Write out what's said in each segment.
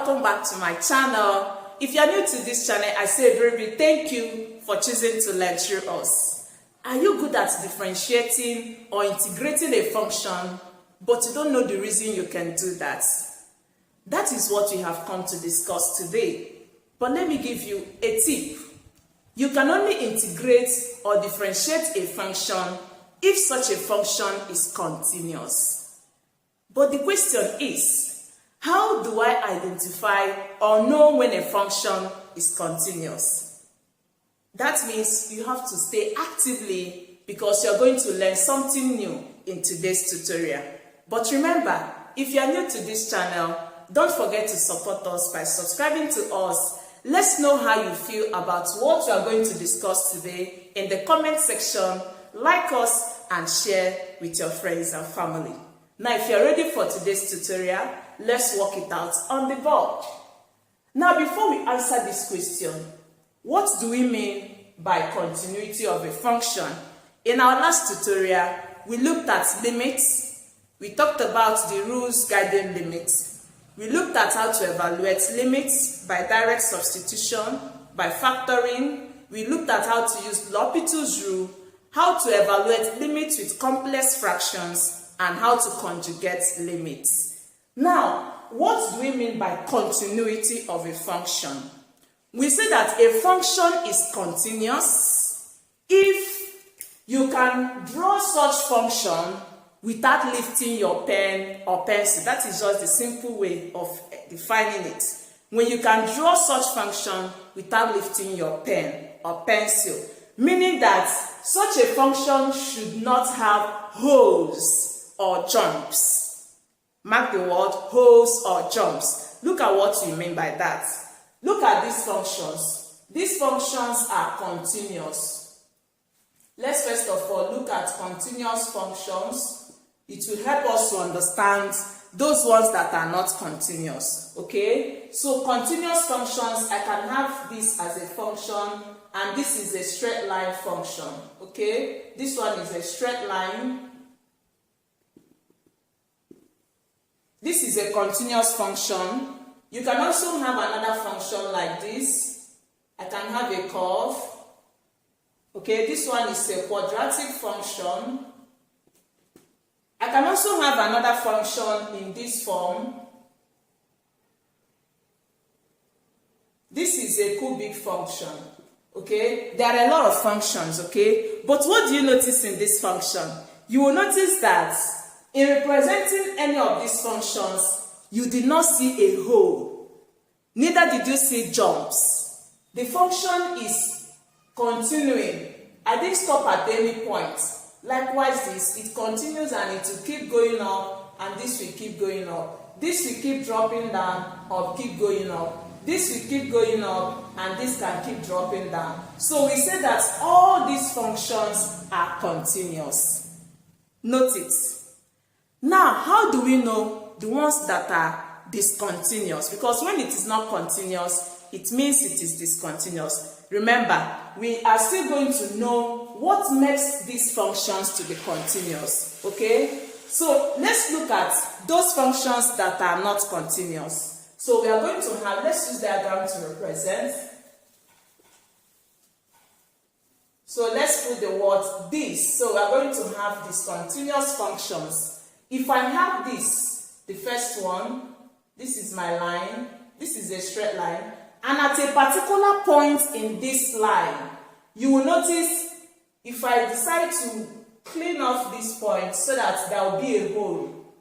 welcome back to my channel. If you are new to this channel, I say a very big thank you for choosing to learn through us. Are you good at differentiating or integrating a function, but you don't know the reason you can do that? That is what we have come to discuss today. But let me give you a tip. You can only integrate or differentiate a function if such a function is continuous. But the question is, how do I identify or know when a function is continuous? That means you have to stay actively because you're going to learn something new in today's tutorial. But remember, if you are new to this channel, don't forget to support us by subscribing to us. Let's know how you feel about what we are going to discuss today in the comment section. Like us and share with your friends and family. Now, if you're ready for today's tutorial, let's work it out on the board. Now, before we answer this question, what do we mean by continuity of a function? In our last tutorial, we looked at limits. We talked about the rules guiding limits. We looked at how to evaluate limits by direct substitution, by factoring. We looked at how to use L'Hopital's rule, how to evaluate limits with complex fractions, and how to conjugate limits. Now, what do we mean by continuity of a function? We say that a function is continuous if you can draw such function without lifting your pen or pencil. That is just the simple way of defining it. When you can draw such function without lifting your pen or pencil, meaning that such a function should not have holes or jumps. Mark the word holes or jumps. Look at what we mean by that. Look at these functions. These functions are continuous. Let's first of all look at continuous functions. It will help us to understand those ones that are not continuous. Okay? So continuous functions, I can have this as a function, and this is a straight line function. Okay? This one is a straight line. This is a continuous function. You can also have another function like this. I can have a curve. Okay, this one is a quadratic function. I can also have another function in this form. This is a cubic function. Okay, there are a lot of functions. Okay, but what do you notice in this function? You will notice that in representing any of these functions, you did not see a hole. Neither did you see jumps. The function is continuing. I didn't stop at any point. Likewise, this, it continues and it will keep going up, and this will keep going up. This will keep dropping down or keep going up. This will keep going up, and this can keep dropping down. So we say that all these functions are continuous. Note it. Now, how do we know the ones that are discontinuous? Because when it is not continuous, it means it is discontinuous. Remember, we are still going to know what makes these functions to be continuous. Okay? So, let's look at those functions that are not continuous. So, we are going to have, let's use diagram to represent. So, let's put the word this. So, we are going to have discontinuous functions. If I have this, the first one, this is my line, this is a straight line, and at a particular point in this line, you will notice if I decide to clean off this point so that there will be a hole.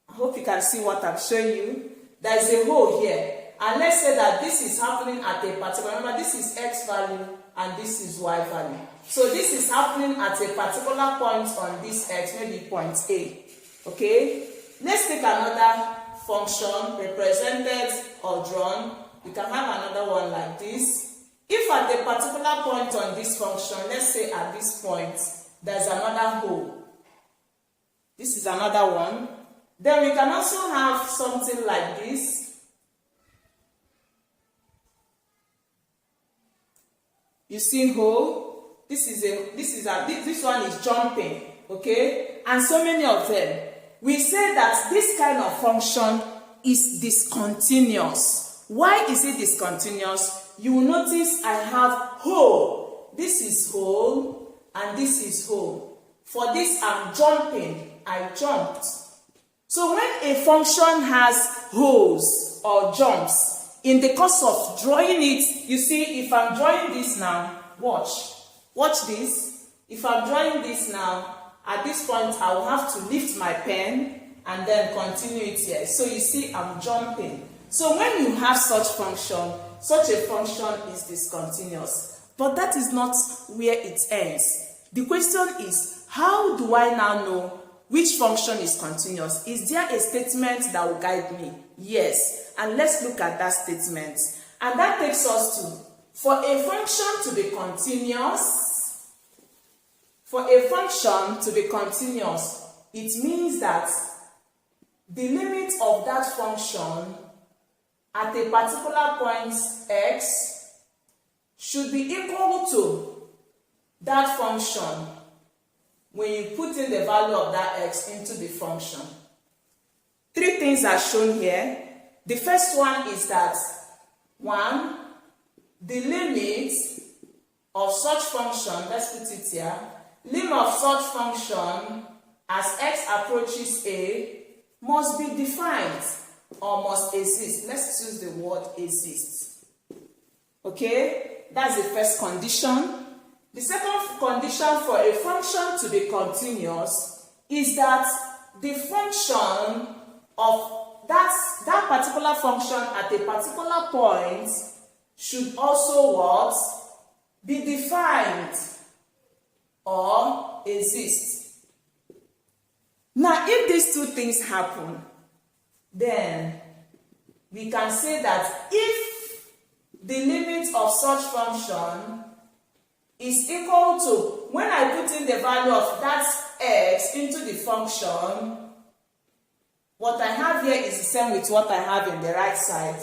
I hope you can see what I'm showing you. There is a hole here, and let's say that this is happening at a particular, remember this is x value and this is y value. So this is happening at a particular point on this x, maybe point A. Okay? Let's take another function represented or drawn. We can have another one like this. If at a particular point on this function, let's say at this point, there's another hole. This is another one. Then we can also have something like this. You see hole? This one is jumping, okay? And so many of them. We say that this kind of function is discontinuous. Why is it discontinuous? You will notice I have whole. This is whole and this is whole. For this, I'm jumping. I jumped. So when a function has holes or jumps, in the course of drawing it, you see, if I'm drawing this now, watch this. If I'm drawing this now, at this point, I will have to lift my pen and then continue it here. So you see, I'm jumping. So when you have such a function is discontinuous. But that is not where it ends. The question is, how do I now know which function is continuous? Is there a statement that will guide me? Yes. And let's look at that statement. And that takes us to, for a function to be continuous, it means that the limit of that function at a particular point x should be equal to that function when you put in the value of that x into the function. Three things are shown here. The first one is that, 1, the limit of such function, let's put it here, limit of such function as x approaches a must be defined or must exist. Let's use the word exist. Okay, that's the first condition. The second condition for a function to be continuous is that the function of that particular function at a particular point should also what? Be defined or exist. Now, if these two things happen, then we can say that if the limit of such function is equal to, when I put in the value of that x into the function, what I have here is the same with what I have in the right side.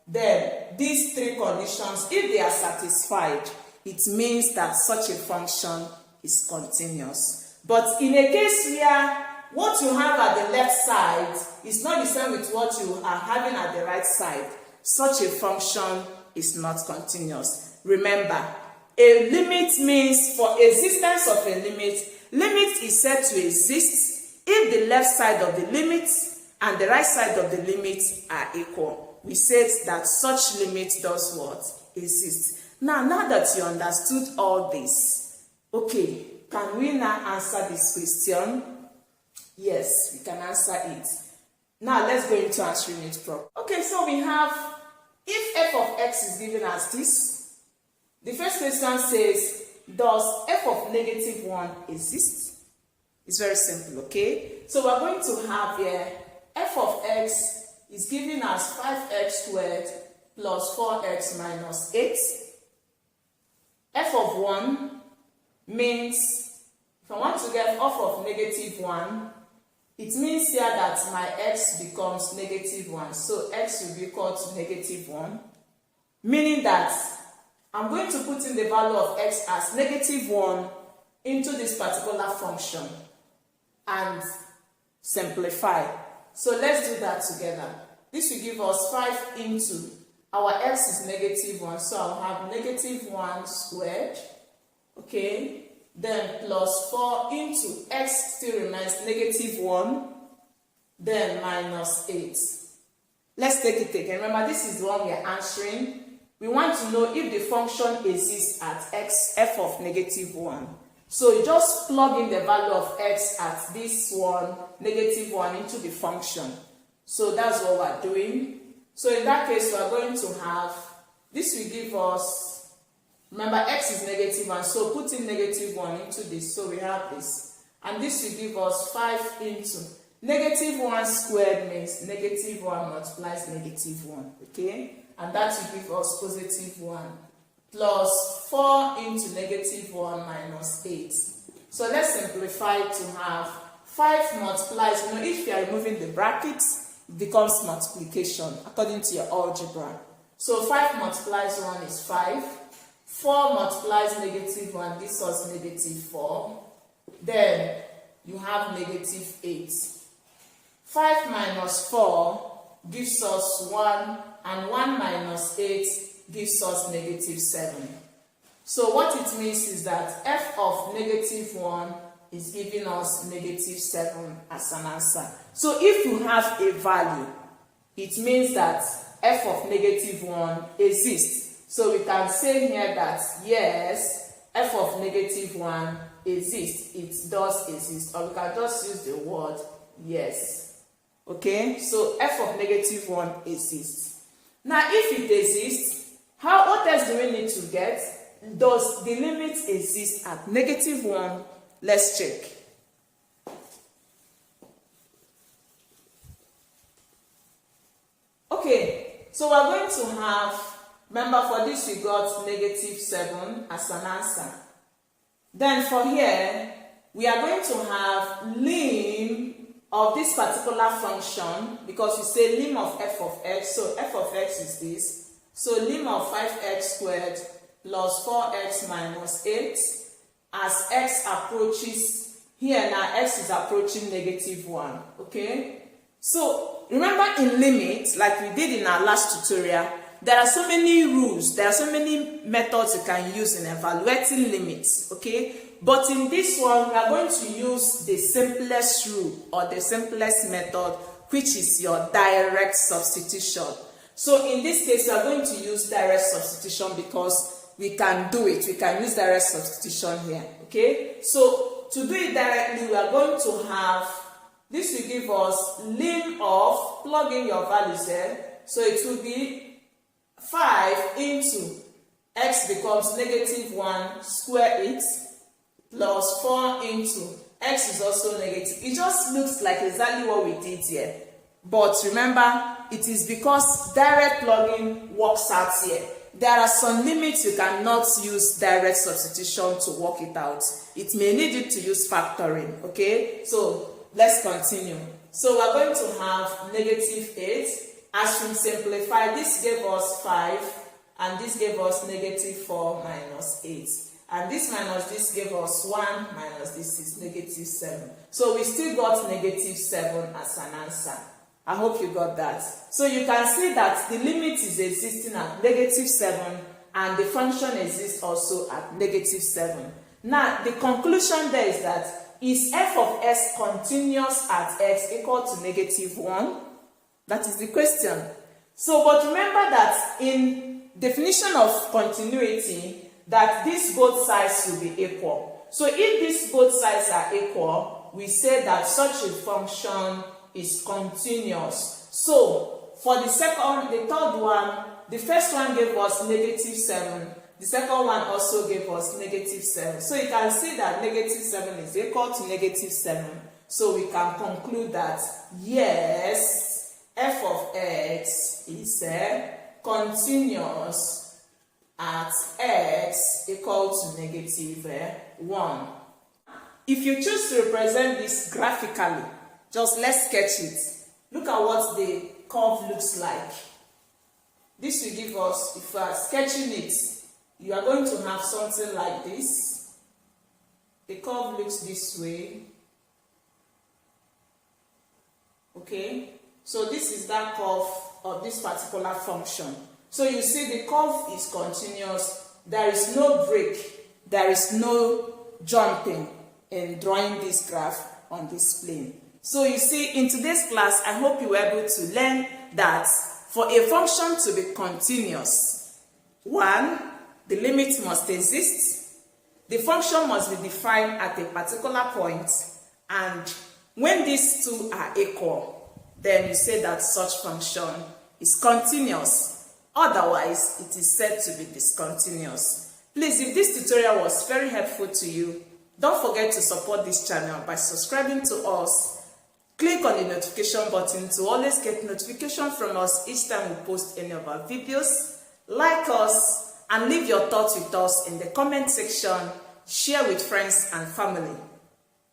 Then these three conditions, if they are satisfied, it means that such a function is continuous. But in a case where what you have at the left side is not the same with what you are having at the right side, such a function is not continuous. Remember, a limit means, for existence of a limit is said to exist if the left side of the limit and the right side of the limit are equal. We said that such limit does what? Exist. Now that you understood all this, okay, can we now answer this question? Yes, we can answer it. Now let's go into answering it properly. Okay, so we have, if f of x is given as this, the first question says, does f of negative 1 exist? It's very simple, okay? So we're going to have here, f of x is given as 5x squared plus 4x minus 8. F of 1 means, if I want to get f of negative 1, it means here that my x becomes negative 1. So x will be equal to negative 1. Meaning that I'm going to put in the value of x as negative 1 into this particular function and simplify. So let's do that together. This will give us 5 into, our x is negative 1. So I'll have negative 1 squared. Okay. Then plus 4 into x still remains negative 1, then minus 8. Let's take it again. Remember, this is the one we are answering. We want to know if the function exists at x, f of negative 1. So you just plug in the value of x at this one, negative 1, into the function. So that's what we're doing. So in that case, we're going to have, this will give us, remember, x is negative 1, so put in negative 1 into this. So we have this. And this will give us 5 into negative 1 squared means negative 1 multiplies negative 1. Okay? And that will give us positive 1 plus 4 into negative 1 minus 8. So let's simplify to have 5 multiplies. You know, if you are removing the brackets, it becomes multiplication according to your algebra. So 5 multiplies 1 is 5. 4 multiplies negative 1, this was negative 4. Then you have negative 8. 5 minus 4 gives us 1, and 1 minus 8 gives us negative 7. So what it means is that f of negative 1 is giving us negative 7 as an answer. So if you have a value, it means that f of negative 1 exists. So we can say here that yes, f of negative 1 exists. It does exist. Or we can just use the word yes. Okay, so f of negative 1 exists. Now if it exists, what else do we need to get? Does the limit exist at negative 1? Let's check. Okay, so we're going to have, remember for this we got negative 7 as an answer. Then for here, we are going to have lim of this particular function, because we say lim of f of x, so f of x is this. So lim of 5x squared plus 4x minus 8, as x approaches, here now x is approaching negative 1, okay? So remember in limit, like we did in our last tutorial, there are so many rules, there are so many methods you can use in evaluating limits, okay? But in this one, we are going to use the simplest rule or the simplest method, which is your direct substitution. So in this case, we are going to use direct substitution because we can do it. We can use direct substitution here, okay? So to do it directly, we are going to have, this will give us lim of, plug in your values here, so it will be 5 into x becomes negative 1, square it, plus 4 into x is also negative. It just looks like exactly what we did here. But remember, it is because direct plugging works out here. There are some limits you cannot use direct substitution to work it out. It may need you to use factoring, okay? So let's continue. So we're going to have negative 8. As we simplify, this gave us 5, and this gave us negative 4 minus 8. And this minus this gave us 1 minus this is negative 7. So we still got negative 7 as an answer. I hope you got that. So you can see that the limit is existing at negative 7 and the function exists also at negative 7. Now the conclusion there is that, is f of s continuous at x equal to negative 1? That is the question. So but remember that in definition of continuity, that these both sides will be equal. So if these both sides are equal, we say that such a function is continuous. So for the third one, the first one gave us negative 7. The second one also gave us negative 7. So you can see that negative 7 is equal to negative 7. So we can conclude that yes, f of x is continuous at x equal to negative 1. If you choose to represent this graphically, just let's sketch it. Look at what the curve looks like. This will give us, if we are sketching it, you are going to have something like this. The curve looks this way. Okay, so this is that curve of this particular function. So you see the curve is continuous. There is no break. There is no jumping in drawing this graph on this plane. So you see, in today's class, I hope you were able to learn that for a function to be continuous, 1, the limit must exist, the function must be defined at a particular point, and when these two are equal, then you say that such function is continuous. Otherwise, it is said to be discontinuous. Please, if this tutorial was very helpful to you, don't forget to support this channel by subscribing to us. Click on the notification button to always get notification from us each time we post any of our videos. Like us and leave your thoughts with us in the comment section. Share with friends and family.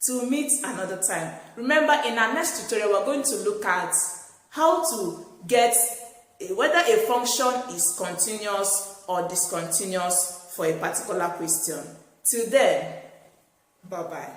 Till meet another time. Remember, in our next tutorial, we're going to look at how to get whether a function is continuous or discontinuous for a particular question. Till then, bye-bye.